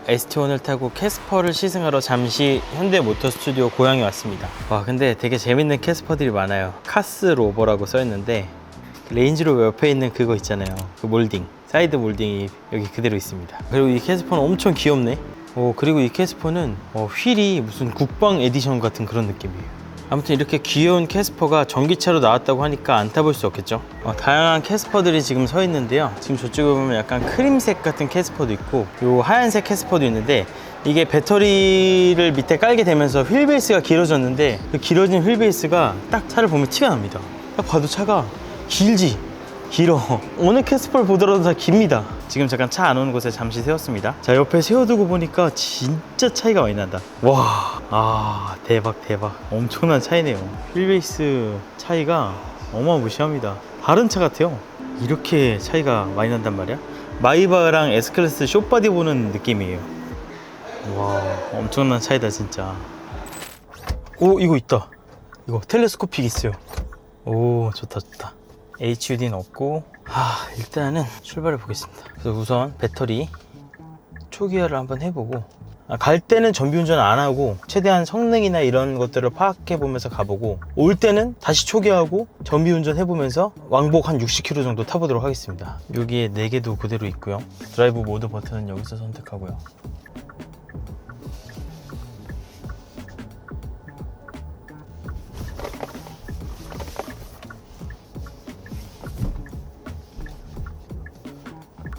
ST1을 타고 캐스퍼를 시승하러 잠시 현대모터 스튜디오 고양에 왔습니다. 와, 근데 되게 재밌는 캐스퍼들이 많아요. 카스 로버라고 써있는데 레인지로버 옆에 있는 그거 있잖아요, 그 몰딩, 사이드 몰딩이 여기 그대로 있습니다. 그리고 이 캐스퍼는 엄청 귀엽네. 그리고 이 캐스퍼는 휠이 무슨 국방 에디션 같은 그런 느낌이에요. 아무튼 이렇게 귀여운 캐스퍼가 전기차로 나왔다고 하니까 안 타볼 수 없겠죠. 다양한 캐스퍼들이 지금 서 있는데요, 지금 저쪽에 보면 약간 크림색 같은 캐스퍼도 있고 요 하얀색 캐스퍼도 있는데, 이게 배터리를 밑에 깔게 되면서 휠베이스가 길어졌는데 그 길어진 휠베이스가 딱 차를 보면 티가 납니다. 딱 봐도 차가 길어. 어느 캐스퍼를 보더라도 다 깁니다. 지금 잠깐 차 안 오는 곳에 잠시 세웠습니다. 자, 옆에 세워두고 보니까 진짜 차이가 많이 난다. 와, 대박. 엄청난 차이네요. 휠베이스 차이가 어마무시합니다. 다른 차 같아요. 이렇게 차이가 많이 난단 말이야. 마이바흐랑 S클래스 숏바디 보는 느낌이에요. 와, 엄청난 차이다 진짜. 이거 있다. 이거 텔레스코픽 있어요. 오, 좋다. HUD는 없고, 일단은 출발해 보겠습니다. 그래서 우선 배터리 초기화를 한번 해보고, 갈 때는 전비운전 안 하고 최대한 성능이나 이런 것들을 파악해 보면서 가보고, 올 때는 다시 초기화하고 전비운전 해보면서 왕복 한 60km 정도 타보도록 하겠습니다. 여기에 4개도 그대로 있고요. 드라이브 모드 버튼은 여기서 선택하고요.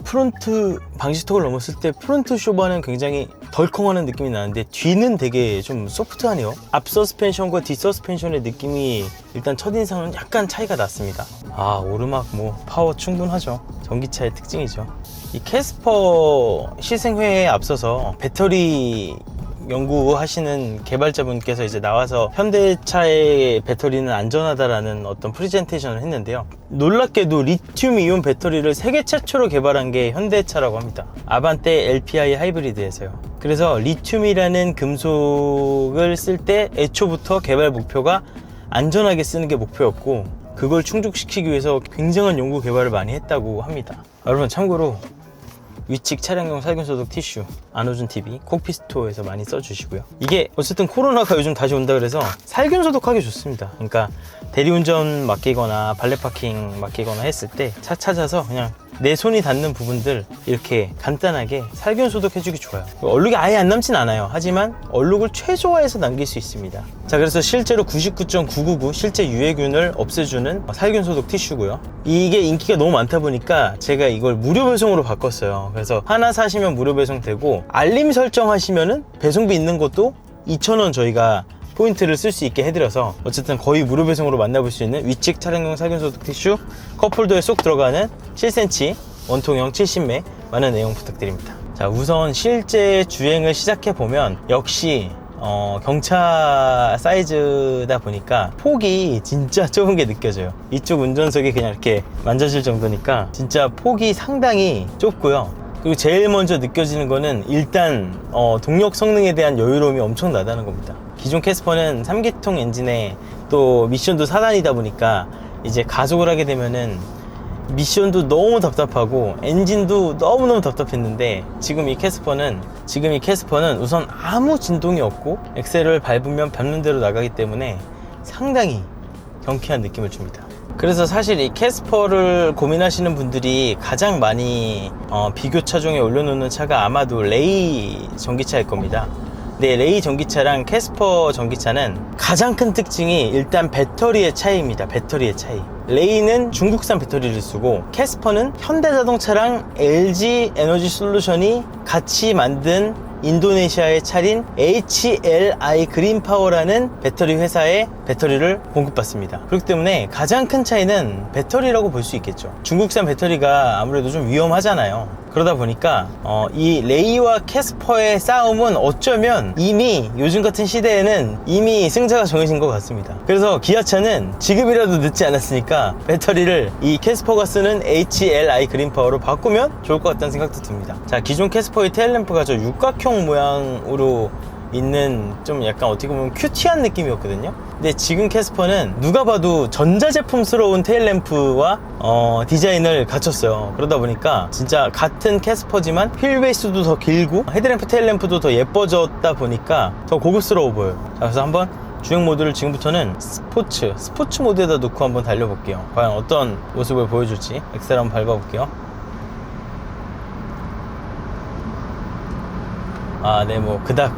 프론트 방지턱을 넘었을 때 프론트 쇼바는 굉장히 덜컹하는 느낌이 나는데 뒤는 되게 좀 소프트하네요. 앞 서스펜션과 뒷 서스펜션의 느낌이 일단 첫인상은 약간 차이가 났습니다. 오르막 파워 충분하죠. 전기차의 특징이죠. 이 캐스퍼 시승회에 앞서서 배터리 연구하시는 개발자분께서 이제 나와서 현대차의 배터리는 안전하다라는 어떤 프레젠테이션을 했는데요, 놀랍게도 리튬 이온 배터리를 세계 최초로 개발한 게 현대차라고 합니다. 아반떼 LPI 하이브리드에서요. 그래서 리튬이라는 금속을 쓸 때 애초부터 개발 목표가 안전하게 쓰는 게 목표였고, 그걸 충족시키기 위해서 굉장한 연구 개발을 많이 했다고 합니다. 여러분 참고로 위측 차량용 살균소독 티슈 아노준TV 콕피스토어에서 많이 써주시고요. 이게 어쨌든 코로나가 요즘 다시 온다 그래서 살균소독하기 좋습니다. 그러니까 대리운전 맡기거나 발레파킹 맡기거나 했을 때 차 찾아서 그냥 내 손이 닿는 부분들 이렇게 간단하게 살균소독 해주기 좋아요. 얼룩이 아예 안 남진 않아요. 하지만 얼룩을 최소화해서 남길 수 있습니다. 자, 그래서 실제로 99.999 실제 유해균을 없애주는 살균소독 티슈고요. 이게 인기가 너무 많다 보니까 제가 이걸 무료 배송으로 바꿨어요. 그래서 하나 사시면 무료 배송되고, 알림 설정하시면은 배송비 있는 것도 2,000원 저희가 포인트를 쓸 수 있게 해드려서 어쨌든 거의 무료 배송으로 만나볼 수 있는 위측 차량용 살균소독 티슈, 컵홀더에 쏙 들어가는 7cm 원통형 70매, 많은 애용 부탁드립니다. 자, 우선 실제 주행을 시작해 보면 역시 경차 사이즈다 보니까 폭이 진짜 좁은 게 느껴져요. 이쪽 운전석이 그냥 이렇게 만져질 정도니까 진짜 폭이 상당히 좁고요. 그리고 제일 먼저 느껴지는 거는 일단 동력 성능에 대한 여유로움이 엄청나다는 겁니다. 기존 캐스퍼는 3기통 엔진에 또 미션도 4단이다 보니까 이제 가속을 하게 되면은 미션도 너무 답답하고 엔진도 너무너무 답답했는데, 지금 이 캐스퍼는 우선 아무 진동이 없고 엑셀을 밟으면 밟는 대로 나가기 때문에 상당히 경쾌한 느낌을 줍니다. 그래서 사실 이 캐스퍼를 고민하시는 분들이 가장 많이 비교 차종에 올려놓는 차가 아마도 레이 전기차일 겁니다. 네, 레이 전기차랑 캐스퍼 전기차는 가장 큰 특징이 일단 배터리의 차이입니다. 배터리의 차이. 레이는 중국산 배터리를 쓰고, 캐스퍼는 현대자동차랑 LG 에너지 솔루션이 같이 만든 인도네시아에 차린 HLI 그린파워라는 배터리 회사의 배터리를 공급받습니다. 그렇기 때문에 가장 큰 차이는 배터리라고 볼 수 있겠죠. 중국산 배터리가 아무래도 좀 위험하잖아요. 그러다 보니까 이 레이와 캐스퍼의 싸움은 어쩌면 이미 요즘 같은 시대에는 이미 승자가 정해진 것 같습니다. 그래서 기아차는 지금이라도 늦지 않았으니까 배터리를 이 캐스퍼가 쓰는 HLI 그린파워로 바꾸면 좋을 것 같다는 생각도 듭니다. 자, 기존 캐스퍼의 테일램프가 저 육각형 모양으로 있는 좀 약간 어떻게 보면 큐티한 느낌이었거든요. 근데 지금 캐스퍼는 누가 봐도 전자제품스러운 테일램프와 디자인을 갖췄어요. 그러다 보니까 진짜 같은 캐스퍼지만 휠베이스도 더 길고 헤드램프 테일램프도 더 예뻐졌다 보니까 더 고급스러워 보여요. 자, 그래서 한번 주행 모드를 지금부터는 스포츠 모드에다 놓고 한번 달려볼게요. 과연 어떤 모습을 보여줄지. 엑셀 한번 밟아볼게요. 네, 뭐 그닥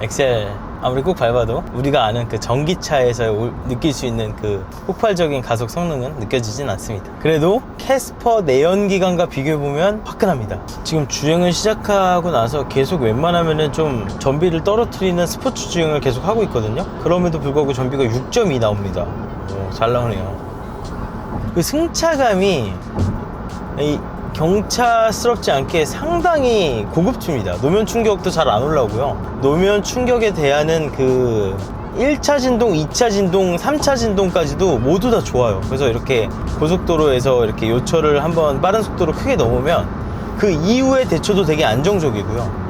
엑셀 아무리 꼭 밟아도 우리가 아는 그 전기차에서 느낄 수 있는 그 폭발적인 가속 성능은 느껴지진 않습니다. 그래도 캐스퍼 내연기관과 비교해보면 화끈합니다. 지금 주행을 시작하고 나서 계속 웬만하면은 좀 전비를 떨어뜨리는 스포츠 주행을 계속 하고 있거든요. 그럼에도 불구하고 전비가 6.2 나옵니다. 잘 나오네요. 그 승차감이 경차스럽지 않게 상당히 고급집니다. 노면 충격도 잘 안 올라오고요. 노면 충격에 대하는 그 1차 진동, 2차 진동, 3차 진동까지도 모두 다 좋아요. 그래서 이렇게 고속도로에서 이렇게 요철을 한번 빠른 속도로 크게 넘으면 그 이후의 대처도 되게 안정적이고요.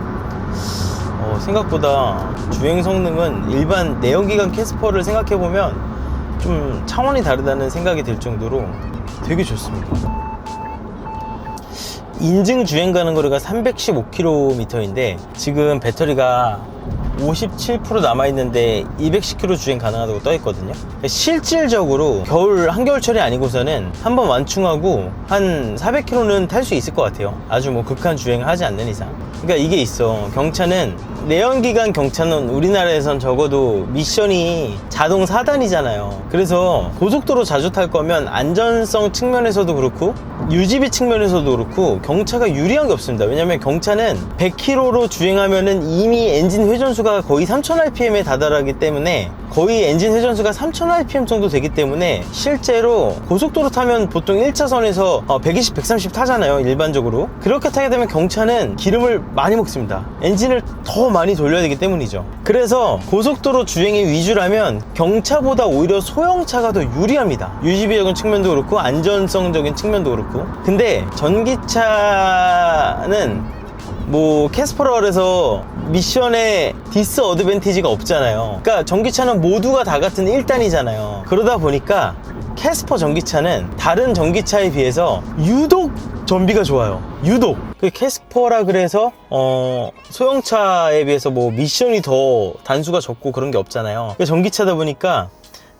생각보다 주행 성능은 일반 내연기관 캐스퍼를 생각해보면 좀 차원이 다르다는 생각이 들 정도로 되게 좋습니다. 인증 주행 가는 거리가 315km인데 지금 배터리가 57% 남아있는데 210km 주행 가능하다고 떠있거든요. 실질적으로 겨울 한겨울철이 아니고서는 한번 완충하고 한 400km는 탈 수 있을 것 같아요. 아주 뭐 극한 주행을 하지 않는 이상. 그러니까 이게 있어. 경차는 내연기관 경차는 우리나라에선 적어도 미션이 자동 4단이잖아요. 그래서 고속도로 자주 탈 거면 안전성 측면에서도 그렇고 유지비 측면에서도 그렇고 경차가 유리한 게 없습니다. 왜냐면 경차는 100km로 주행하면은 이미 엔진 회전수가 거의 3000rpm에 다다르기 때문에 거의 엔진 회전수가 3000rpm 정도 되기 때문에 실제로 고속도로 타면 보통 1차선에서 120, 130 타잖아요. 일반적으로. 그렇게 타게 되면 경차는 기름을 많이 먹습니다. 엔진을 더 많이 돌려야 되기 때문이죠. 그래서 고속도로 주행의 위주라면 경차보다 오히려 소형차가 더 유리합니다. 유지비적인 측면도 그렇고 안전성적인 측면도 그렇고. 근데 전기차는 뭐 캐스퍼라 그래서 미션에 디스 어드밴티지가 없잖아요. 그러니까 전기차는 모두가 다 같은 1단이잖아요. 그러다 보니까 캐스퍼 전기차는 다른 전기차에 비해서 유독 전비가 좋아요. 유독. 그 캐스퍼라 그래서 소형차에 비해서 뭐 미션이 더 단수가 적고 그런 게 없잖아요. 그러니까 전기차다 보니까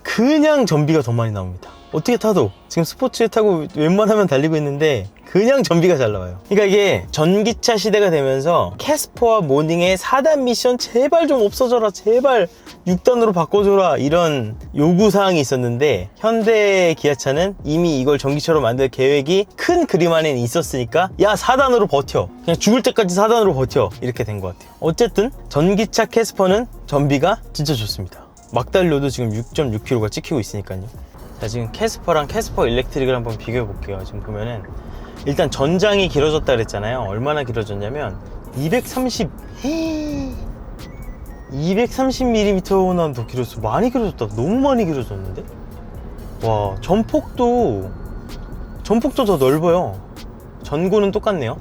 그냥 전비가 더 많이 나옵니다. 어떻게 타도 지금 스포츠에 타고 웬만하면 달리고 있는데 그냥 전비가 잘 나와요. 그러니까 이게 전기차 시대가 되면서 캐스퍼와 모닝의 4단 미션 제발 좀 없어져라, 제발 6단으로 바꿔줘라, 이런 요구사항이 있었는데 현대 기아차는 이미 이걸 전기차로 만들 계획이 큰 그림 안에 있었으니까 야 4단으로 버텨, 그냥 죽을 때까지 4단으로 버텨, 이렇게 된 것 같아요. 어쨌든 전기차 캐스퍼는 전비가 진짜 좋습니다. 막 달려도 지금 6.6km가 찍히고 있으니까요. 자, 지금 캐스퍼랑 캐스퍼 일렉트릭을 한번 비교해 볼게요. 지금 보면은 일단 전장이 길어졌다 그랬잖아요. 얼마나 길어졌냐면 230mm나 더 길었어. 많이 길어졌다. 너무 많이 길어졌는데? 와, 전폭도 더 넓어요. 전고는 똑같네요.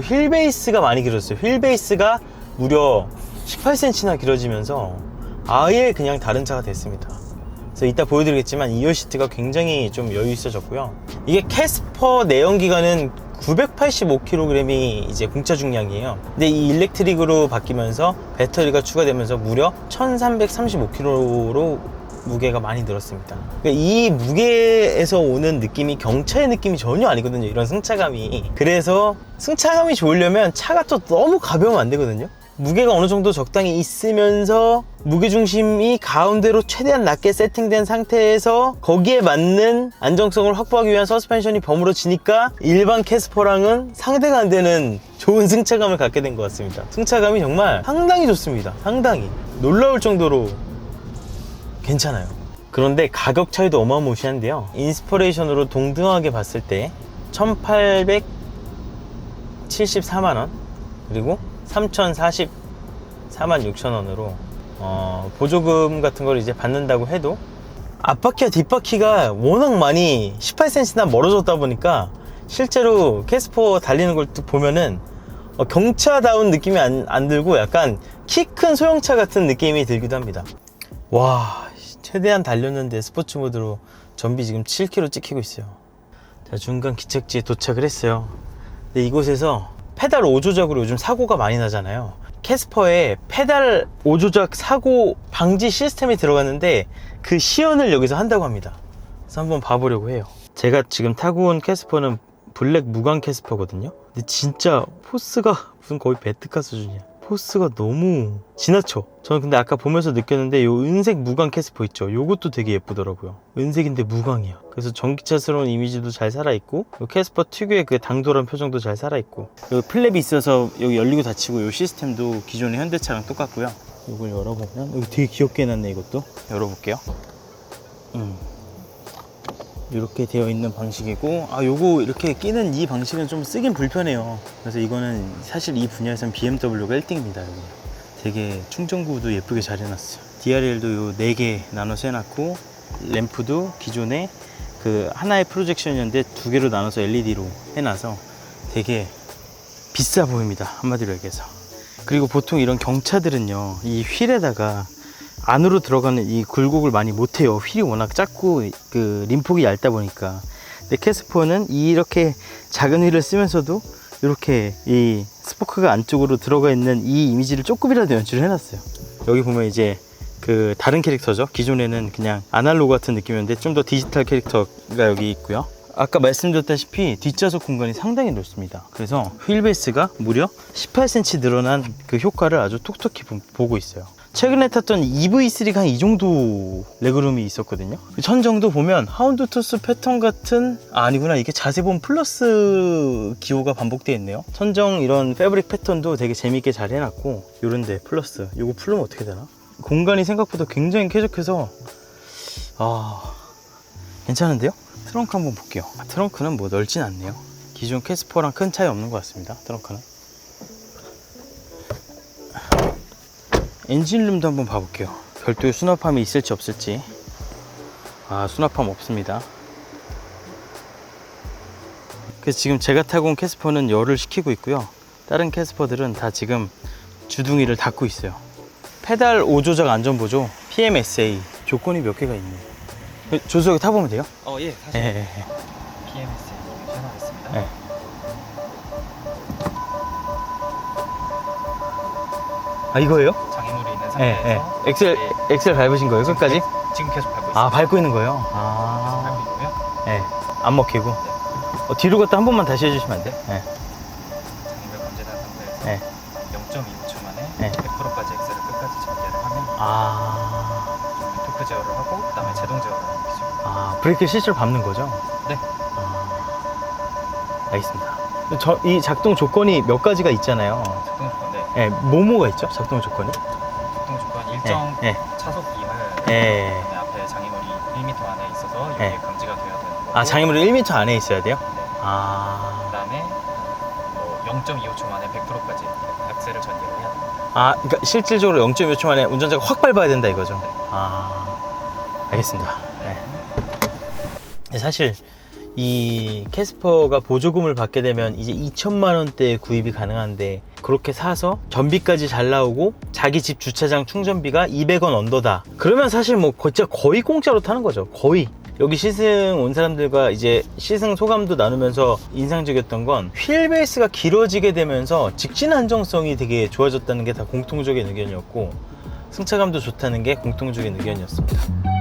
휠 베이스가 많이 길어졌어요. 휠 베이스가 무려 18cm나 길어지면서 아예 그냥 다른 차가 됐습니다. 그래서 이따 보여드리겠지만 2열 시트가 굉장히 좀 여유 있어졌고요. 이게 캐스퍼 내연기관은 985kg이 이제 공차 중량이에요. 근데 이 일렉트릭으로 바뀌면서 배터리가 추가되면서 무려 1335kg로 무게가 많이 늘었습니다. 그러니까 이 무게에서 오는 느낌이 경차의 느낌이 전혀 아니거든요. 이런 승차감이. 그래서 승차감이 좋으려면 차가 또 너무 가벼우면 안 되거든요. 무게가 어느 정도 적당히 있으면서 무게중심이 가운데로 최대한 낮게 세팅된 상태에서 거기에 맞는 안정성을 확보하기 위한 서스펜션이 버무러지니까 일반 캐스퍼랑은 상대가 안 되는 좋은 승차감을 갖게 된 것 같습니다. 승차감이 정말 상당히 좋습니다. 상당히 놀라울 정도로 괜찮아요. 그런데 가격 차이도 어마무시한데요. 인스퍼레이션으로 동등하게 봤을 때 1874만원 그리고 3044만6천원으로 보조금 같은 걸 이제 받는다고 해도 앞바퀴와 뒷바퀴가 워낙 많이 18cm나 멀어졌다 보니까 실제로 캐스퍼 달리는 걸 보면은 경차다운 느낌이 안 들고 약간 키 큰 소형차 같은 느낌이 들기도 합니다. 와, 최대한 달렸는데 스포츠 모드로 전비 지금 7km 찍히고 있어요. 자, 중간 기착지에 도착을 했어요. 근데 이곳에서 페달 5조작으로 요즘 사고가 많이 나잖아요. 캐스퍼에 페달 5조작 사고 방지 시스템이 들어갔는데 그 시연을 여기서 한다고 합니다. 그래서 한번 봐보려고 해요. 제가 지금 타고 온 캐스퍼는 블랙 무광 캐스퍼거든요. 근데 진짜 포스가 무슨 거의 베트카 수준이야. 포스가 너무 지나쳐. 저는 근데 아까 보면서 느꼈는데 요 은색 무광 캐스퍼 있죠, 요것도 되게 예쁘더라고요. 은색인데 무광이야. 그래서 전기차스러운 이미지도 잘 살아있고, 요 캐스퍼 특유의 그 당돌한 표정도 잘 살아있고, 요 플랩이 있어서 여기 열리고 닫히고 요 시스템도 기존의 현대차랑 똑같고요. 이걸 열어보면 여기 되게 귀엽게 해놨네. 이것도 열어볼게요. 이렇게 되어 있는 방식이고, 요거 이렇게 끼는 이 방식은 좀 쓰긴 불편해요. 그래서 이거는 사실 이 분야에서는 BMW가 1등입니다. 여기 되게 충전구도 예쁘게 잘 해놨어요. DRL도 요 4개 나눠서 해놨고, 램프도 기존에 그 하나의 프로젝션이었는데 2개로 나눠서 LED로 해놔서 되게 비싸 보입니다, 한마디로 얘기해서. 그리고 보통 이런 경차들은요, 이 휠에다가 안으로 들어가는 이 굴곡을 많이 못해요. 휠이 워낙 작고 그 림폭이 얇다 보니까. 근데 캐스퍼는 이렇게 작은 휠을 쓰면서도 이렇게 이 스포크가 안쪽으로 들어가 있는 이 이미지를 조금이라도 연출을 해놨어요. 여기 보면 이제 그 다른 캐릭터죠. 기존에는 그냥 아날로그 같은 느낌이었는데 좀 더 디지털 캐릭터가 여기 있고요. 아까 말씀드렸다시피 뒷좌석 공간이 상당히 넓습니다. 그래서 휠베이스가 무려 18cm 늘어난 그 효과를 아주 톡톡히 보고 있어요. 최근에 탔던 EV3가 한 이 정도 레그룸이 있었거든요. 천정도 보면 하운드 투스 패턴 같은, 아니구나, 이게 자세본 플러스 기호가 반복되어 있네요. 천정 이런 패브릭 패턴도 되게 재밌게 잘 해놨고, 요런데 플러스, 요거 풀면 어떻게 되나? 공간이 생각보다 굉장히 쾌적해서 괜찮은데요? 트렁크 한번 볼게요. 트렁크는 뭐 넓진 않네요. 기존 캐스퍼랑 큰 차이 없는 것 같습니다. 트렁크는. 엔진룸도 한번 봐볼게요. 별도의 수납함이 있을지 없을지. 수납함 없습니다. 그래서 지금 제가 타고 온 캐스퍼는 열을 식히고 있고요. 다른 캐스퍼들은 다 지금 주둥이를 닫고 있어요. 페달 5조작 안전보조 PMSA 조건이 몇 개가 있네. 조수석에 타보면 돼요? 예, 사실 PMSA 시작하겠습니다. 네. 이거예요? 장애물이 있는 네. 상태에서 엑셀 밟으신 거예요? 끝까지? 지금 계속 밟고 있습니다. 밟고 있는 거예요? 계속 밟고 있고요. 네. 안 먹히고. 뒤로 갔다 한 번만 다시 해주시면 안 돼요? 네. 장애물 감지된 상태에서 네. 0.25초 만에 네. 100%까지 엑셀을 끝까지 전개를 하면 토크 제어를 하고 그다음에 제동 제어를 하는 기죠. 브레이크 실제로 밟는 거죠? 네. 알겠습니다. 이 작동 조건이 몇 가지가 있잖아요. 작동 조건데 네, 뭐가 있죠? 작동 조건이? 작동 조건 일정 차속 이하여야 되고 네. 그다음에 앞에 장애물이 1m 안에 있어서 여기에 네. 감지가 돼야 되는 거고. 장애물이 1m 안에 있어야 돼요? 네. 그다음에 0.25초 만에 100%까지 엑셀을 전개를 해야 됩니다. 그러니까 실질적으로 0.5초 만에 운전자가 확 밟아야 된다 이거죠? 네. 알겠습니다. 네. 사실 이 캐스퍼가 보조금을 받게 되면 이제 2천만 원대에 구입이 가능한데, 그렇게 사서 전비까지 잘 나오고 자기 집 주차장 충전비가 200원 언더다, 그러면 사실 뭐 진짜 거의 공짜로 타는 거죠. 거의. 여기 시승 온 사람들과 이제 시승 소감도 나누면서 인상적이었던 건 휠베이스가 길어지게 되면서 직진 안정성이 되게 좋아졌다는 게 다 공통적인 의견이었고, 승차감도 좋다는 게 공통적인 의견이었습니다.